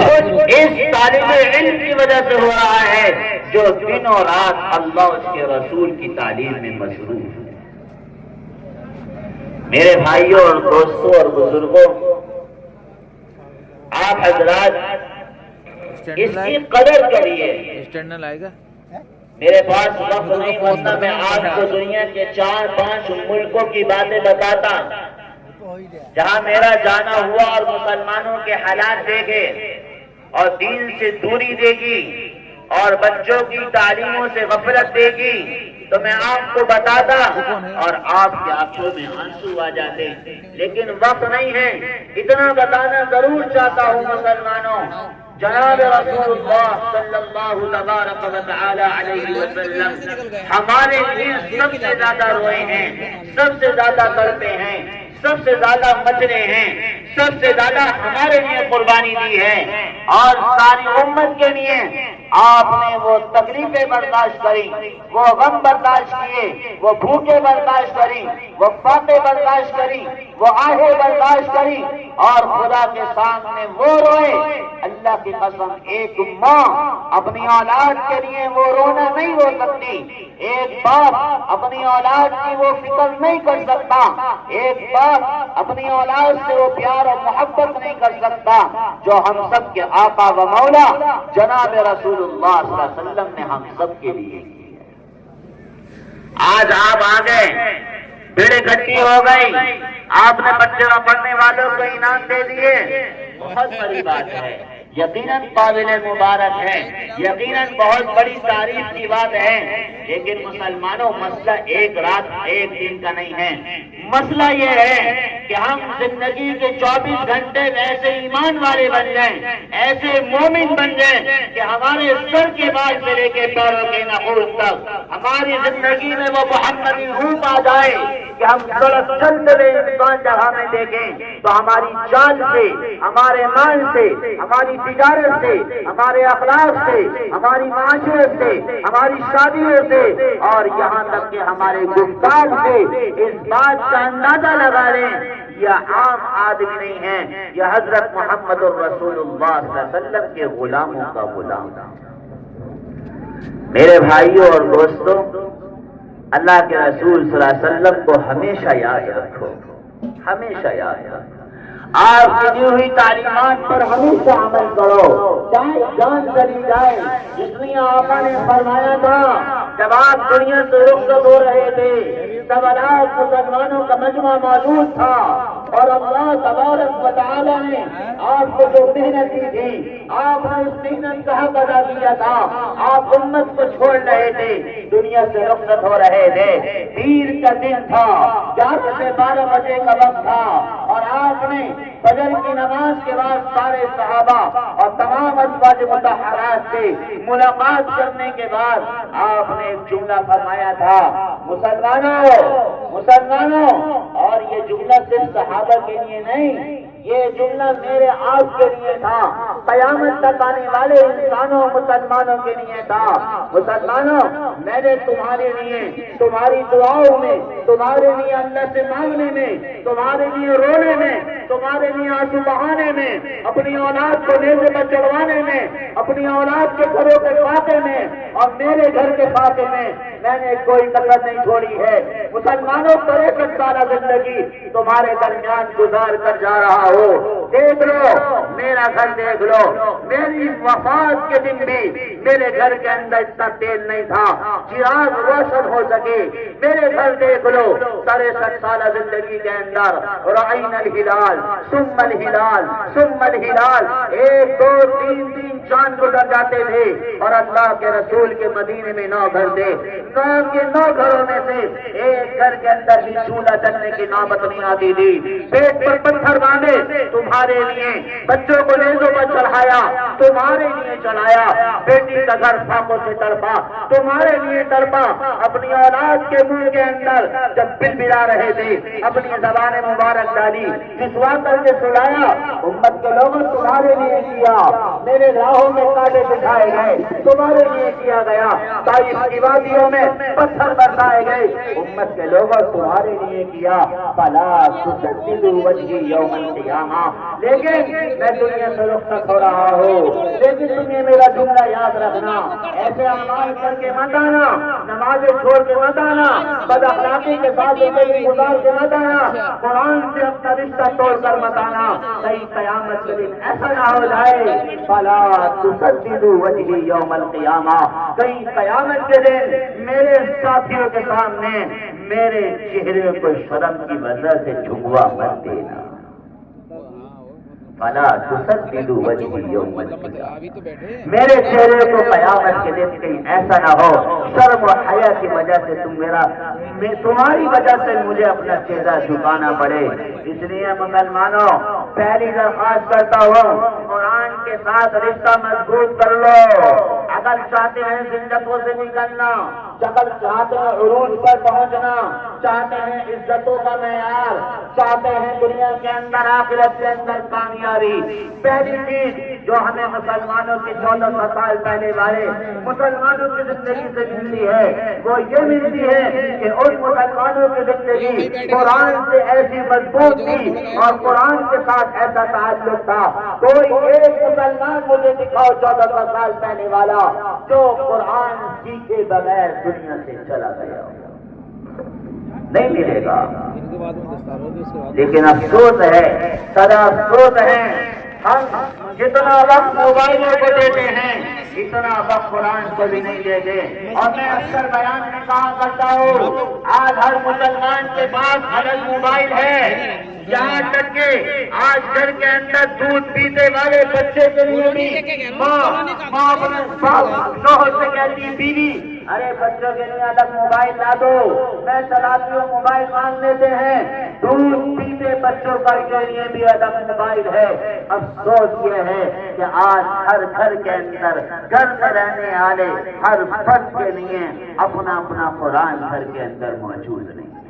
کچھ اس طالب علم کی وجہ سے ہو رہا ہے جو دن اور رات اللہ اس کے رسول کی تعلیم میں مصروف ہے۔ میرے بھائیوں اور دوستوں اور بزرگوں، آپ حضرات اس کی قدر کریے۔ میرے پاس وقت نہیں ہوتا، میں آپ کو دنیا کے 4-5 ملکوں کی باتیں بتاتا جہاں میرا جانا ہوا اور مسلمانوں کے حالات دیکھے اور دین سے دوری دیکھی اور بچوں کی تعلیموں سے غفلت دیکھی تو میں آپ کو بتاتا اور آپ کی آنکھوں میں آنسو آ جاتے، لیکن وقت نہیں ہے۔ اتنا بتانا ضرور چاہتا ہوں مسلمانوں، جناب رسول اللہ صلی اللہ تبارک و تعالی علیہ وسلم ہمارے لیے سب سے زیادہ روئے ہیں، سب سے زیادہ تڑپے ہیں، سب سے زیادہ مچنے ہیں، سب سے زیادہ ہمارے لیے قربانی دی ہے اور ساری امت کے لیے آپ نے وہ تکلیفیں برداشت کری، وہ غم برداشت کیے، وہ بھوکے برداشت کری، وہ فاقے برداشت کری، وہ آہیں برداشت کری اور خدا کے سامنے وہ روئے۔ اللہ کی قسم، ایک ماں اپنی اولاد کے لیے وہ رونا نہیں رو سکتی، ایک باپ اپنی اولاد کی وہ فکر نہیں کر سکتا، ایک باپ اپنی اولاد سے وہ پیار اور محبت نہیں کر سکتا جو ہم سب کے آقا و مولا جناب رسول اللہ صلی اللہ علیہ وسلم نے ہم سب کے لیے کی ہے۔ آج آپ آ گئے، بھیڑ اکٹھی ہو گئی، آپ نے بچے اور پڑھنے والوں کو انعام دے دیے، بہت بڑی بات ہے، یقیناً قابل مبارک ہے، یقیناً بہت بڑی تعریف کی بات ہے، لیکن مسلمانوں مسئلہ ایک رات ایک دن کا نہیں ہے۔ مسئلہ یہ ہے کہ ہم زندگی کے 24 گھنٹے ایسے ایمان والے بن جائیں، ایسے مومن بن جائیں کہ ہمارے سر کے بال سے لے کے پیروں کے نخون تک ہماری زندگی میں وہ محمدی روح آ جائے کہ ہم سڑک چلتے ہوئے انسان جہاں میں دیکھیں تو ہماری چال سے، ہمارے مال سے، ہماری تجارت سے، ہمارے اخلاق سے، ہماری معاشرت سے، ہماری شادیوں سے اور یہاں تک کہ ہمارے گفتار سے اس بات کا اندازہ لگا لیں یہ عام آدمی نہیں ہے، یہ حضرت محمد الرسول اللہ صلی اللہ علیہ وسلم کے غلاموں کا غلام۔ میرے بھائیوں اور دوستوں، اللہ کے رسول صلی اللہ علیہ وسلم کو ہمیشہ یاد رکھو، ہمیشہ یاد رکھو، آپ کی دی ہوئی تعلیمات پر ہمیشہ عمل کرو، چاہے جان چلی جائے۔ جس لیے آقا نے فرمایا تھا جب آپ دنیا سے رخصت ہو رہے تھے تب لاکھ مسلمانوں کا مجمع موجود تھا اور اللہ تبارک و تعالی نے آپ کو جو محنت کی تھی، آپ نے اس محنت کا حق ادا کیا تھا، آپ امت کو چھوڑ رہے تھے، دنیا سے رخصت ہو رہے تھے، پیر کا دن تھا، 11 سے 12 بجے کا وقت تھا اور آپ نے فجر کی نماز کے بعد سارے صحابہ اور تمام ازواج مطہرات سے ملاقات کرنے کے بعد آپ نے ایک جملہ فرمایا تھا، مسلمانوں، اور یہ جملہ صرف صحابہ کے لیے نہیں، یہ جملہ میرے آپ کے لیے تھا، قیامت تک آنے والے انسانوں مسلمانوں کے لیے تھا۔ مسلمانوں، میں نے تمہارے لیے تمہاری دعاؤں میں، تمہارے لیے اللہ سے مانگنے میں، تمہارے لیے رونے میں، تمہارے لیے آنسو بہانے میں، اپنی اولاد کو نیزے پر چڑھوانے میں، اپنی اولاد کے گھروں کے فاتح میں اور میرے گھر کے فاتح میں نے کوئی کسر نہیں چھوڑی ہے۔ مسلمانوں، 63 سالہ زندگی تمہارے درمیان گزار کر جا رہا ہو، دیکھ لو میرا گھر، دیکھ لو میری وفات کے دن بھی میرے گھر کے اندر اتنا تیل نہیں تھا چراغ روشن ہو سکے، میرے گھر دیکھ لو 63 سالہ زندگی کے اندر رعین الہلال ثم الہلال ثم الہلال، 1 2 3 چاند گزر جاتے تھے اور اللہ کے رسول کے مدینے میں 9 گھر تھے، 9 کے 9 گھروں میں سے ایک گھر کے اندر بھی چولہا جلنے کی نوبت نہیں آتی تھی، پیٹ پر پتھر باندھے تمہارے لیے، بچوں کو نیزوں پر چڑھایا تمہارے لیے چڑھایا، بیٹی کا گھر فاقوں سے تڑپا تمہارے لیے تڑپا، اپنی اولاد کے منہ کے اندر جب بل بلا رہے تھے اپنی زبان مبارک ڈالی، جسوا کر کے سلایا، امت کے لوگوں تمہارے لیے کیا، میرے راہوں میں کانٹے بچھائے گئے، تمہارے لیے کیا گیا، طائف کی وادیوں میں پتھر برسائے گئے، امت کے لوگوں تمہارے لیے کیا، فلا تسددوا وجهي یوم القیامہ۔ لیکن میں دنیا سے رخصت ہو رہا ہوں، لیکن تمہیں میرا جملہ یاد رکھنا، ایسے اعمال کر کے مت آنا، نمازیں چھوڑ کے مت آنا، بد اخلاقی کے ساتھ زندگی گزار کے مت آنا، قرآن سے اپنا رشتہ توڑ کر مت آنا، کہیں قیامت کے دن ایسا نہ ہو جائے فلا تسددوا وجهي یوم القیامہ، کہیں قیامت کے دن میرے ساتھیوں کے سامنے میرے چہرے کو شرم کی وجہ سے جھکوا مت دینا، فلا تسددوا وجهي یوم القیامہ، میرے چہرے کو قیامت کے دن کہیں ایسا نہ ہو شرم و حیا کی وجہ سے تمہاری وجہ سے مجھے اپنا چہرہ جھکانا پڑے۔ اس لیے مسلمانوں پہلی درخواست کرتا ہوں قرآن کے ساتھ رشتہ مضبوط کر لو، اگر چاہتے ہیں زندگیوں سے نکلنا، اگر چاہتے ہیں عروج پر پہنچنا، چاہتے ہیں عزتوں کا معیار، چاہتے ہیں دنیا کے اندر آخرت کے اندر کامیابی، پہلی چیز جو ہمیں مسلمانوں کی 1400 سال پہلے والے مسلمانوں کی زندگی سے ملتی ہے وہ یہ ملتی ہے کہ ان مسلمانوں کی زندگی قرآن سے ایسی مضبوط تھی اور قرآن کے ساتھ ایسا تعلق تھا۔ کوئی ایک مسلمان مجھے دکھاؤ 1400 سال پہلے والا جو قرآن سیکھے بغیر دنیا سے چلا گیا، نہیں ملے گا۔ لیکن افسوس ہے، سدا افسوس ہے، ہم جتنا وقت موبائلوں کو دیتے ہیں اتنا وقت قرآن کو بھی نہیں دیتے۔ اور میں اکثر بیان میں کہا کرتا ہوں آج ہر مسلمان کے پاس الگ موبائل ہے، یہاں تک کہ آج گھر کے اندر دودھ پیتے والے بچے کے لیے بھی ماں اپنے شوہر سے کہتی ہے بیوی ارے بچوں کے لیے الگ موبائل لا دو، میں چلاتی ہوں موبائل مانگ لیتے ہیں، دودھ پیتے بچوں کے لیے بھی الگ موبائل ہے۔ افسوس یہ ہے کہ آج ہر گھر کے اندر گھر میں رہنے والے ہر فرد کے لیے اپنا اپنا قرآن گھر کے اندر موجود نہیں ہے۔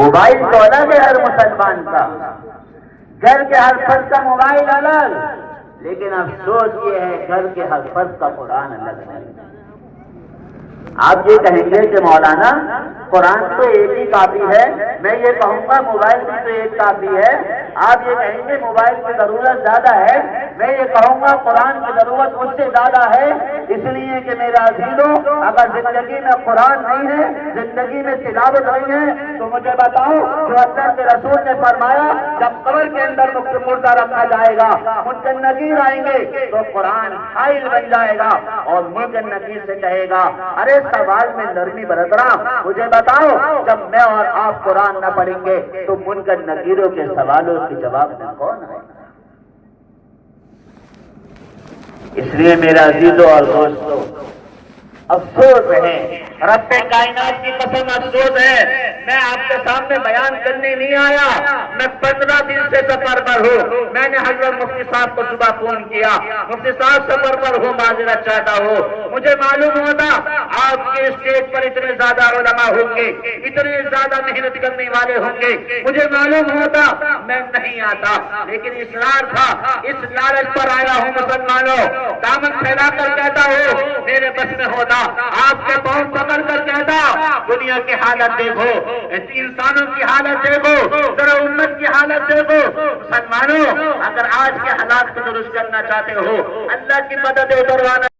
موبائل تو الگ ہے ہر مسلمان کا، گھر کے ہر فرد کا موبائل الگ، لیکن افسوس یہ ہے گھر کے ہر فرد کا قرآن الگ نہیں۔ آپ یہ کہیں گے کہ مولانا قرآن تو ایک ہی کافی ہے، میں یہ کہوں گا موبائل بھی تو ایک کافی ہے۔ آپ یہ کہیں گے موبائل کی ضرورت زیادہ ہے، میں یہ کہوں گا قرآن کی ضرورت اس سے زیادہ ہے، اس لیے کہ میرا عزیزو اگر زندگی میں قرآن نہیں ہے، زندگی میں تلاوت نہیں ہے تو مجھے بتاؤ جو اللہ کے رسول نے فرمایا جب قبر کے اندر مردہ رکھا جائے گا منکر نکیر آئیں گے تو قرآن حائل بن جائے گا اور منکر نکیر سے کہے گا ارے سوال میں نرمی برت رہا، مجھے بتاؤ جب میں اور آپ قرآن نہ پڑھیں گے تو منکر نکیروں کے سوالوں کے جواب میں کون ہے؟ اس لیے میرا عزیزوں اور دوستوں افسوس ہے، رب کائنات کی قسم افسوس ہے، میں آپ کے سامنے بیان کرنے نہیں آیا، میں 15 دن سے سفر پر ہوں۔ میں نے حضرت مفتی صاحب کو صبح فون کیا، مفتی صاحب سفر پر ہوں، معذرت چاہتا ہوں، مجھے معلوم ہوتا آپ کے اسٹیج پر اتنے زیادہ علماء ہوں گے، اتنے زیادہ محنت کرنے والے ہوں گے، مجھے معلوم ہوتا میں نہیں آتا، لیکن اصرار تھا، اس لالچ پر آیا ہوں۔ مسلمانوں دامن پھیلا کر کہتا ہوں میرے بس میں ہوتا آپ کے پاؤں پکڑ کر کہتا دنیا کی حالت دیکھو، انسانوں کی حالت دیکھو، ذرا امت کی حالت دیکھو۔ مسلمانوں اگر آج کے حالات کو درست کرنا چاہتے ہو، اللہ کی مدد اتروانا